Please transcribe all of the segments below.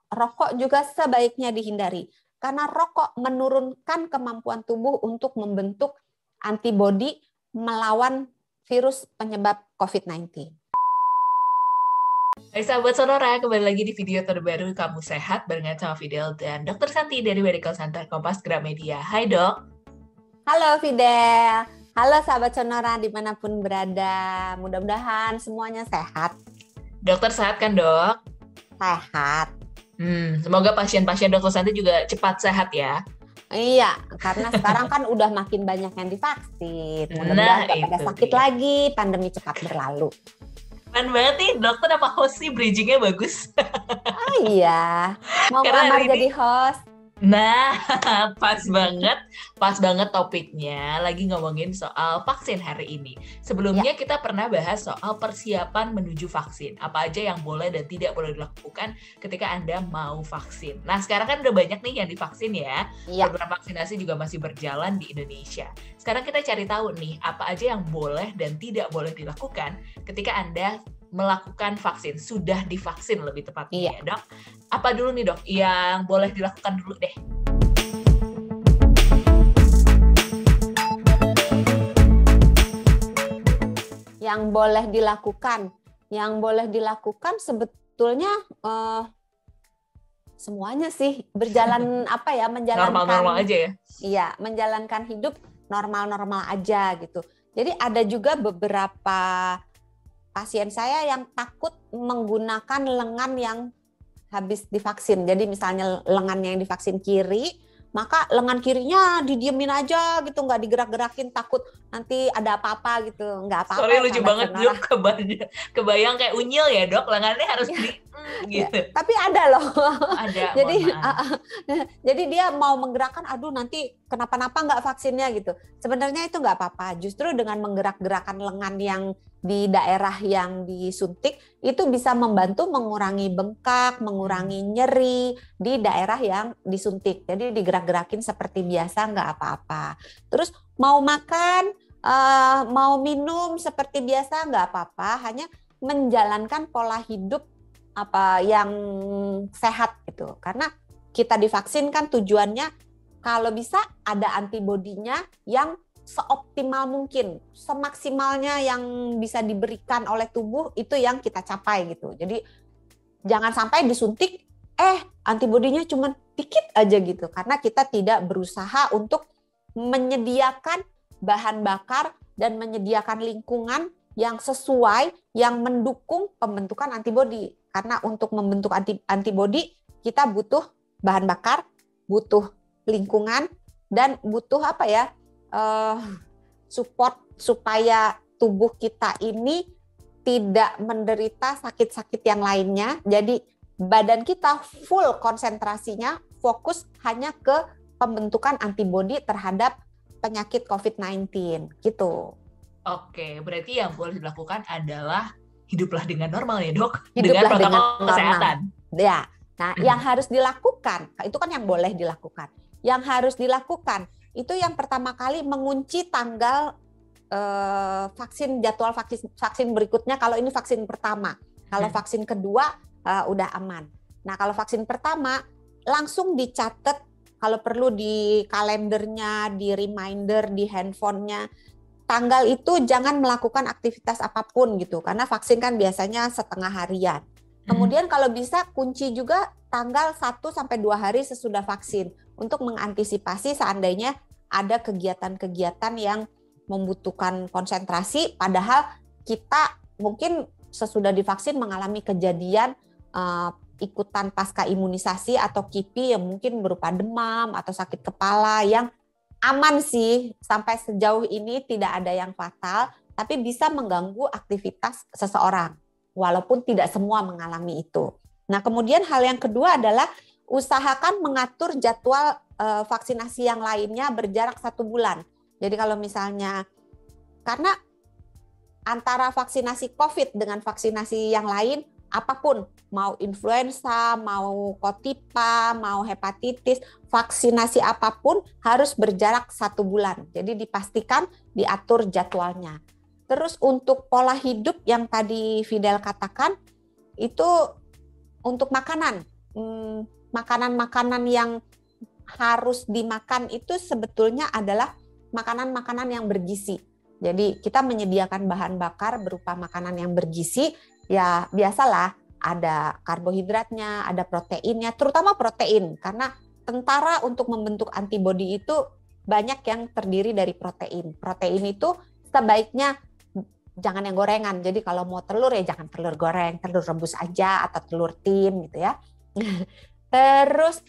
rokok juga sebaiknya dihindari. Karena rokok menurunkan kemampuan tubuh untuk membentuk antibodi melawan virus penyebab COVID-19. Hai sahabat Sonora, kembali lagi di video terbaru Kamu Sehat barengan sama Fidel dan Dr. Santi dari Medical Center Kompas Gramedia. Hai dok. Halo Fidel, halo sahabat Sonora dimanapun berada. Mudah-mudahan semuanya sehat. Dokter sehat kan dok? Sehat. Semoga pasien-pasien Dr. Santi juga cepat sehat ya. Iya, karena sekarang kan udah makin banyak yang divaksin. Mudah-mudahan nggak pada sakit lagi, pandemi cepat berlalu. Keren banget nih, dokter apa host sih, bridging-nya bagus. Oh iya, mau ngelamar jadi host. Nah, pas banget topiknya lagi ngomongin soal vaksin hari ini. Sebelumnya kita pernah bahas soal persiapan menuju vaksin. Apa aja yang boleh dan tidak boleh dilakukan ketika Anda mau vaksin. Nah, sekarang kan udah banyak nih yang divaksin ya. Program vaksinasi juga masih berjalan di Indonesia. Sekarang kita cari tahu nih, apa aja yang boleh dan tidak boleh dilakukan ketika Anda melakukan vaksin, sudah divaksin lebih tepatnya ya dok. Apa dulu nih dok yang boleh dilakukan dulu deh? Yang boleh dilakukan sebetulnya semuanya sih berjalan menjalankan normal-normal aja ya. Iya, menjalankan hidup normal-normal aja gitu. Jadi ada juga beberapa pasien saya yang takut menggunakan lengan yang habis divaksin. Jadi misalnya lengannya yang divaksin kiri, maka lengan kirinya didiemin aja gitu, nggak digerak-gerakin, takut nanti ada apa-apa gitu. Nggak apa-apa. Sorry, lucu banget dok, kebayang kayak unyil ya dok, lengannya harus gitu. Ya, tapi ada loh. Ada. Jadi dia mau menggerakkan, aduh nanti kenapa-napa nggak vaksinnya gitu. Sebenarnya itu nggak apa-apa. Justru dengan menggerak-gerakan lengan yang di daerah yang disuntik itu bisa membantu mengurangi bengkak, mengurangi nyeri di daerah yang disuntik. Jadi digerak-gerakin seperti biasa nggak apa-apa. Terus mau makan, mau minum seperti biasa nggak apa-apa. Hanya menjalankan pola hidup yang sehat gitu. Karena kita divaksin kan tujuannya kalau bisa ada antibodinya yang seoptimal mungkin, semaksimalnya yang bisa diberikan oleh tubuh itu yang kita capai gitu. Jadi jangan sampai disuntik antibodinya cuma dikit aja gitu, karena kita tidak berusaha untuk menyediakan bahan bakar dan menyediakan lingkungan yang sesuai, yang mendukung pembentukan antibodi. Karena untuk membentuk antibodi kita butuh bahan bakar, butuh lingkungan, dan butuh support supaya tubuh kita ini tidak menderita sakit-sakit yang lainnya. Jadi badan kita full konsentrasinya fokus hanya ke pembentukan antibodi terhadap penyakit COVID-19 gitu. Oke, berarti yang boleh dilakukan adalah hiduplah dengan normal ya dok, dengan protokol kesehatan. Ya, nah yang harus dilakukan, itu kan yang boleh dilakukan. Yang harus dilakukan itu yang pertama kali mengunci tanggal jadwal vaksin berikutnya kalau ini vaksin pertama. Kalau vaksin kedua udah aman. Nah kalau vaksin pertama langsung dicatat, kalau perlu di kalendernya, di reminder, di handphonenya, tanggal itu jangan melakukan aktivitas apapun gitu, karena vaksin kan biasanya setengah harian. Kemudian kalau bisa kunci juga tanggal 1-2 hari sesudah vaksin untuk mengantisipasi seandainya ada kegiatan-kegiatan yang membutuhkan konsentrasi, padahal kita mungkin sesudah divaksin mengalami kejadian ikutan pasca imunisasi atau KIPI yang mungkin berupa demam atau sakit kepala yang aman sih, sampai sejauh ini tidak ada yang fatal, tapi bisa mengganggu aktivitas seseorang, walaupun tidak semua mengalami itu. Nah, kemudian hal yang kedua adalah usahakan mengatur jadwal vaksinasi yang lainnya berjarak 1 bulan. Jadi kalau misalnya, karena antara vaksinasi COVID dengan vaksinasi yang lain, apapun, mau influenza, mau kotipa, mau hepatitis, vaksinasi apapun harus berjarak 1 bulan. Jadi dipastikan diatur jadwalnya. Terus untuk pola hidup yang tadi Fidel katakan, itu untuk makanan. makanan-makanan yang harus dimakan itu sebetulnya adalah makanan-makanan yang bergizi. Jadi kita menyediakan bahan bakar berupa makanan yang bergizi, ya biasalah ada karbohidratnya, ada proteinnya, terutama protein, karena tentara untuk membentuk antibodi itu banyak yang terdiri dari protein. Protein itu sebaiknya jangan yang gorengan. Jadi kalau mau telur ya jangan telur goreng, telur rebus aja atau telur tim gitu ya. Terus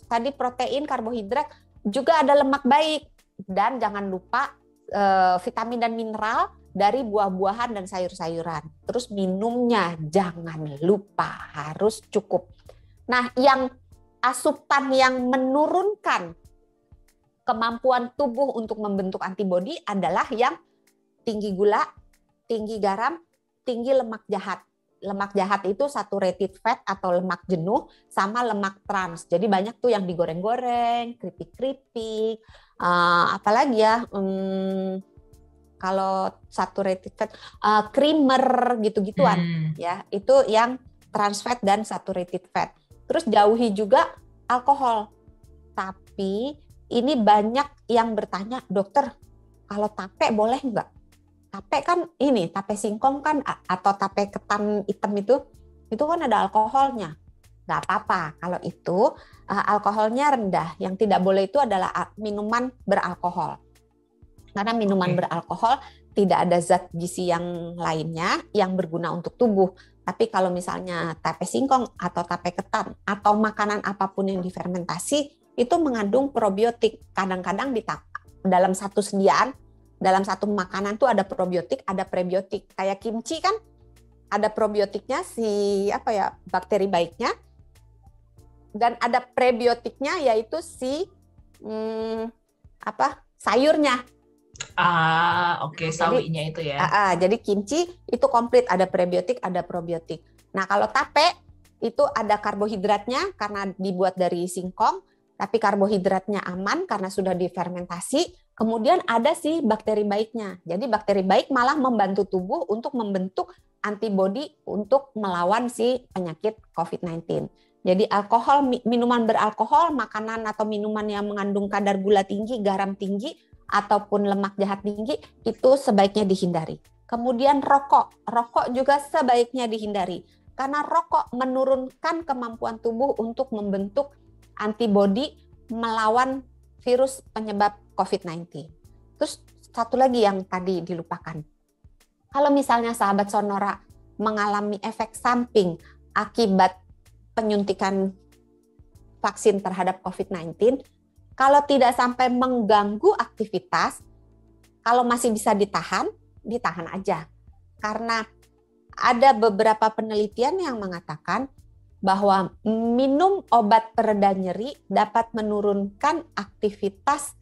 tadi protein, karbohidrat, juga ada lemak baik, dan jangan lupa vitamin dan mineral dari buah-buahan dan sayur-sayuran. Terus minumnya jangan lupa harus cukup. Nah, yang asupan yang menurunkan kemampuan tubuh untuk membentuk antibodi adalah yang tinggi gula, tinggi garam, tinggi lemak jahat. Lemak jahat itu saturated fat atau lemak jenuh sama lemak trans. Jadi banyak tuh yang digoreng-goreng, keripik-keripik, apalagi ya, kalau saturated fat, creamer gitu-gituan, ya itu yang trans fat dan saturated fat. Terus jauhi juga alkohol. Tapi ini banyak yang bertanya, dokter, kalau tape boleh nggak? Tape kan ini, tape singkong kan atau tape ketan hitam itu kan ada alkoholnya. Nggak apa-apa kalau itu alkoholnya rendah. Yang tidak boleh itu adalah minuman beralkohol. Karena minuman beralkohol tidak ada zat gizi yang lainnya yang berguna untuk tubuh. Tapi kalau misalnya tape singkong atau tape ketan atau makanan apapun yang difermentasi itu mengandung probiotik. Kadang-kadang dalam satu sediaan, dalam satu makanan tuh ada probiotik, ada prebiotik. Kayak kimchi kan ada probiotiknya bakteri baiknya, dan ada prebiotiknya yaitu sayurnya. Sawinya itu ya. Jadi kimchi itu komplit, ada prebiotik, ada probiotik. Nah, kalau tape itu ada karbohidratnya karena dibuat dari singkong, tapi karbohidratnya aman karena sudah difermentasi. Kemudian ada bakteri baiknya. Jadi bakteri baik malah membantu tubuh untuk membentuk antibodi untuk melawan penyakit COVID-19. Jadi minuman beralkohol, makanan atau minuman yang mengandung kadar gula tinggi, garam tinggi, ataupun lemak jahat tinggi, itu sebaiknya dihindari. Kemudian rokok juga sebaiknya dihindari. Karena rokok menurunkan kemampuan tubuh untuk membentuk antibodi melawan virus penyebab COVID-19. Terus satu lagi yang tadi dilupakan. Kalau misalnya sahabat Sonora mengalami efek samping akibat penyuntikan vaksin terhadap COVID-19, kalau tidak sampai mengganggu aktivitas, kalau masih bisa ditahan aja. Karena ada beberapa penelitian yang mengatakan bahwa minum obat pereda nyeri dapat menurunkan aktivitas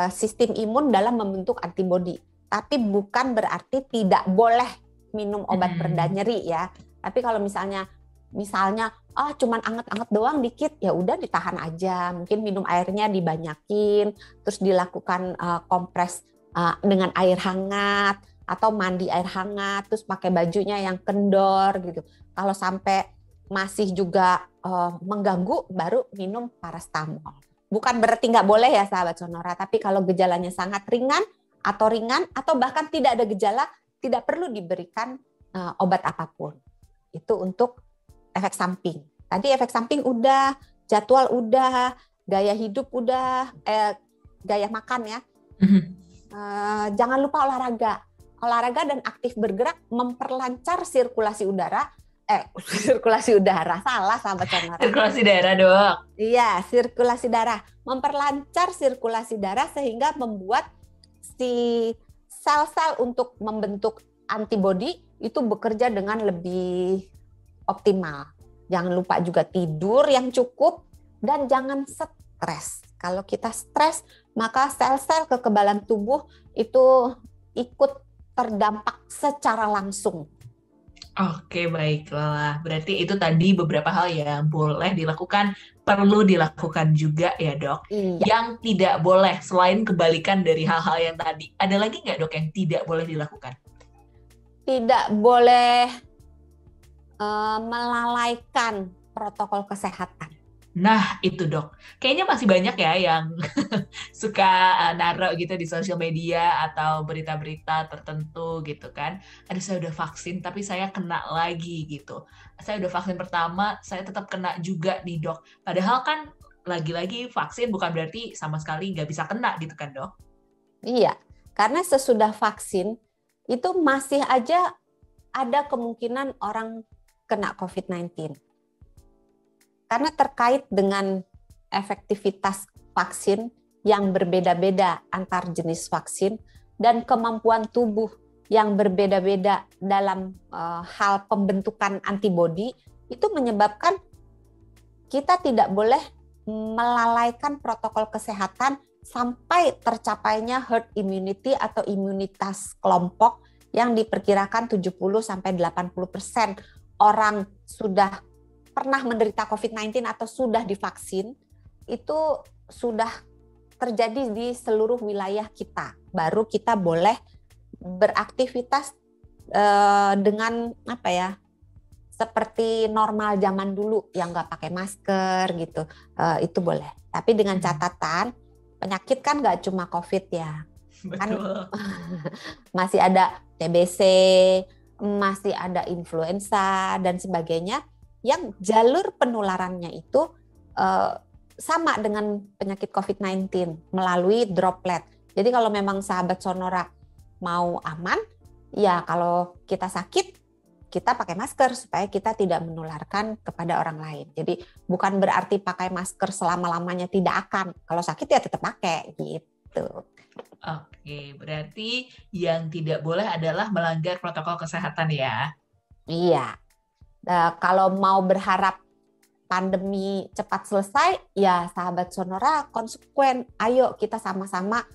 sistem imun dalam membentuk antibodi. Tapi bukan berarti tidak boleh minum obat pereda nyeri ya. Tapi kalau misalnya cuman anget-anget doang dikit, ya udah ditahan aja. Mungkin minum airnya dibanyakin, terus dilakukan kompres dengan air hangat atau mandi air hangat, terus pakai bajunya yang kendor gitu. Kalau sampai masih juga mengganggu, baru minum paracetamol. Bukan berarti nggak boleh ya sahabat Sonora, tapi kalau gejalanya sangat ringan atau bahkan tidak ada gejala, tidak perlu diberikan obat apapun. Itu untuk efek samping. Tadi efek samping udah, jadwal udah, gaya hidup udah, gaya makan ya. Jangan lupa olahraga. Olahraga dan aktif bergerak memperlancar sirkulasi udara. Salah sahabat Sonora. Sirkulasi darah dok. Iya, sirkulasi darah. Memperlancar sirkulasi darah sehingga membuat sel-sel untuk membentuk antibodi itu bekerja dengan lebih optimal. Jangan lupa juga tidur yang cukup dan jangan stres. Kalau kita stres, maka sel-sel kekebalan tubuh itu ikut terdampak secara langsung. Oke, baiklah. Berarti itu tadi beberapa hal yang boleh dilakukan, perlu dilakukan juga ya dok. Iya. Yang tidak boleh, selain kebalikan dari hal-hal yang tadi, ada lagi nggak dok yang tidak boleh dilakukan? Tidak boleh melalaikan protokol kesehatan. Nah, itu dok. Kayaknya masih banyak ya yang suka naruh gitu di sosial media atau berita-berita tertentu gitu kan. Aduh, saya udah vaksin tapi saya kena lagi gitu. Saya udah vaksin pertama, saya tetap kena juga nih dok. Padahal kan lagi-lagi vaksin bukan berarti sama sekali nggak bisa kena gitu kan dok? Iya, karena sesudah vaksin itu masih aja ada kemungkinan orang kena COVID-19. Karena terkait dengan efektivitas vaksin yang berbeda-beda antar jenis vaksin dan kemampuan tubuh yang berbeda-beda dalam hal pembentukan antibodi, itu menyebabkan kita tidak boleh melalaikan protokol kesehatan sampai tercapainya herd immunity atau imunitas kelompok yang diperkirakan 70-80% orang sudah pernah menderita COVID-19 atau sudah divaksin, itu sudah terjadi di seluruh wilayah kita. Baru kita boleh beraktivitas dengan apa ya, seperti normal zaman dulu yang nggak pakai masker gitu, itu boleh. Tapi dengan catatan penyakit kan nggak cuma COVID ya, kan masih ada TBC, masih ada influenza dan sebagainya yang jalur penularannya itu sama dengan penyakit COVID-19 melalui droplet. Jadi kalau memang sahabat Sonora mau aman, ya kalau kita sakit, kita pakai masker supaya kita tidak menularkan kepada orang lain. Jadi bukan berarti pakai masker selama-lamanya tidak akan. Kalau sakit ya tetap pakai gitu. Oke, berarti yang tidak boleh adalah melanggar protokol kesehatan ya? Iya. Kalau mau berharap pandemi cepat selesai, ya sahabat Sonora konsekuen. Ayo kita sama-sama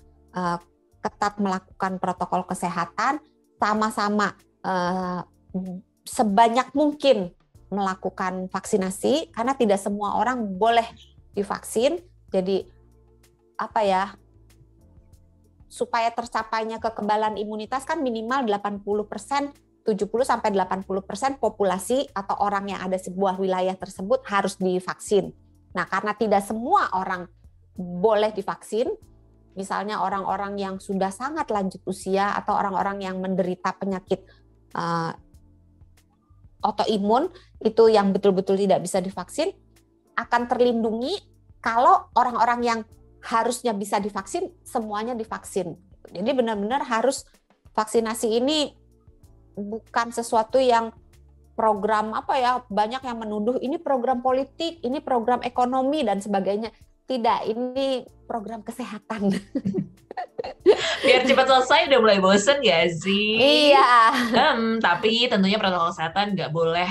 ketat melakukan protokol kesehatan, sama-sama sebanyak mungkin melakukan vaksinasi, karena tidak semua orang boleh divaksin. Jadi apa ya, supaya tercapainya kekebalan imunitas kan minimal 80%, 70-80% populasi atau orang yang ada sebuah wilayah tersebut harus divaksin. Nah, karena tidak semua orang boleh divaksin, misalnya orang-orang yang sudah sangat lanjut usia atau orang-orang yang menderita penyakit autoimun itu yang betul-betul tidak bisa divaksin, akan terlindungi kalau orang-orang yang harusnya bisa divaksin semuanya divaksin. Jadi benar-benar harus vaksinasi ini bukan sesuatu yang program apa ya, banyak yang menuduh ini program politik, ini program ekonomi dan sebagainya. Tidak, ini program kesehatan. Biar cepat selesai udah mulai bosen gak sih? Iya. Tapi tentunya protokol kesehatan nggak boleh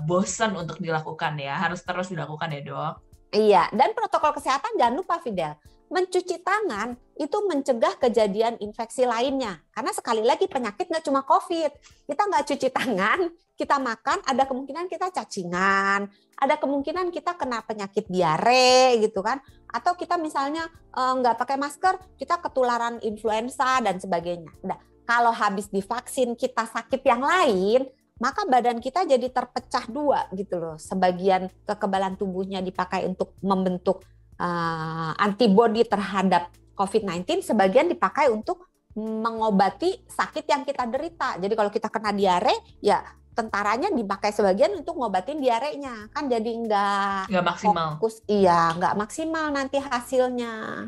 bosen untuk dilakukan ya, harus terus dilakukan ya dok. Iya, dan protokol kesehatan jangan lupa Fidel, mencuci tangan itu mencegah kejadian infeksi lainnya. Karena sekali lagi penyakit nggak cuma COVID. Kita nggak cuci tangan, kita makan, ada kemungkinan kita cacingan, ada kemungkinan kita kena penyakit diare gitu kan. Atau kita misalnya nggak pakai masker, kita ketularan influenza dan sebagainya. Nah, kalau habis divaksin kita sakit yang lain, maka badan kita jadi terpecah dua gitu loh. Sebagian kekebalan tubuhnya dipakai untuk membentuk antibodi terhadap COVID-19, sebagian dipakai untuk mengobati sakit yang kita derita. Jadi kalau kita kena diare, ya tentaranya dipakai sebagian untuk ngobatin diarenya. Kan jadi nggak maksimal. Fokus, iya, nggak maksimal nanti hasilnya.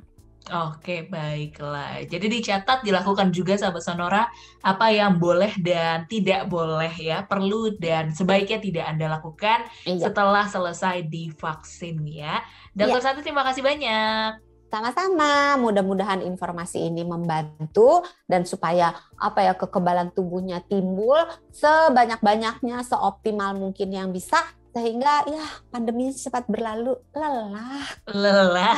Oke, baiklah. Jadi dicatat, dilakukan juga sahabat Sonora apa yang boleh dan tidak boleh ya, perlu dan sebaiknya tidak Anda lakukan setelah selesai divaksin ya. Dr. Santi, terima kasih banyak. Sama-sama, mudah-mudahan informasi ini membantu dan supaya apa ya, kekebalan tubuhnya timbul sebanyak-banyaknya, seoptimal mungkin yang bisa, sehingga ya pandemi cepat berlalu. Lelah.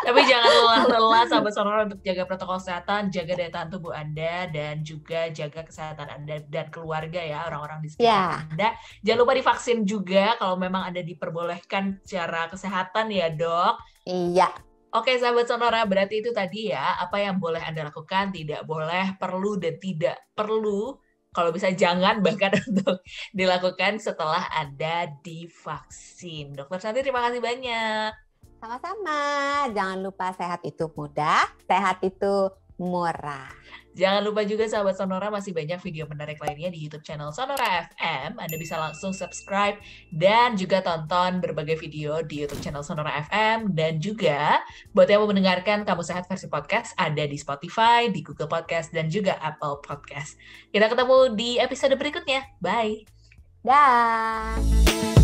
Tapi jangan lelah-lelah sahabat Sonora untuk jaga protokol kesehatan, jaga daya tahan tubuh Anda, dan juga jaga kesehatan Anda dan keluarga ya, orang-orang di sekitar Anda. Jangan lupa divaksin juga kalau memang Anda diperbolehkan secara kesehatan ya dok. Iya. Oke sahabat Sonora, berarti itu tadi ya, apa yang boleh Anda lakukan, tidak boleh, perlu dan tidak perlu kalau bisa jangan bahkan untuk dilakukan setelah Anda divaksin. Dokter Santi, terima kasih banyak. Sama-sama. Jangan lupa sehat itu mudah, sehat itu murah. Jangan lupa juga sahabat Sonora, masih banyak video menarik lainnya di YouTube channel Sonora FM. Anda bisa langsung subscribe dan juga tonton berbagai video di YouTube channel Sonora FM. Dan juga buat yang mau mendengarkan Kamu Sehat versi podcast, ada di Spotify, di Google Podcast, dan juga Apple Podcast. Kita ketemu di episode berikutnya. Bye! Dah.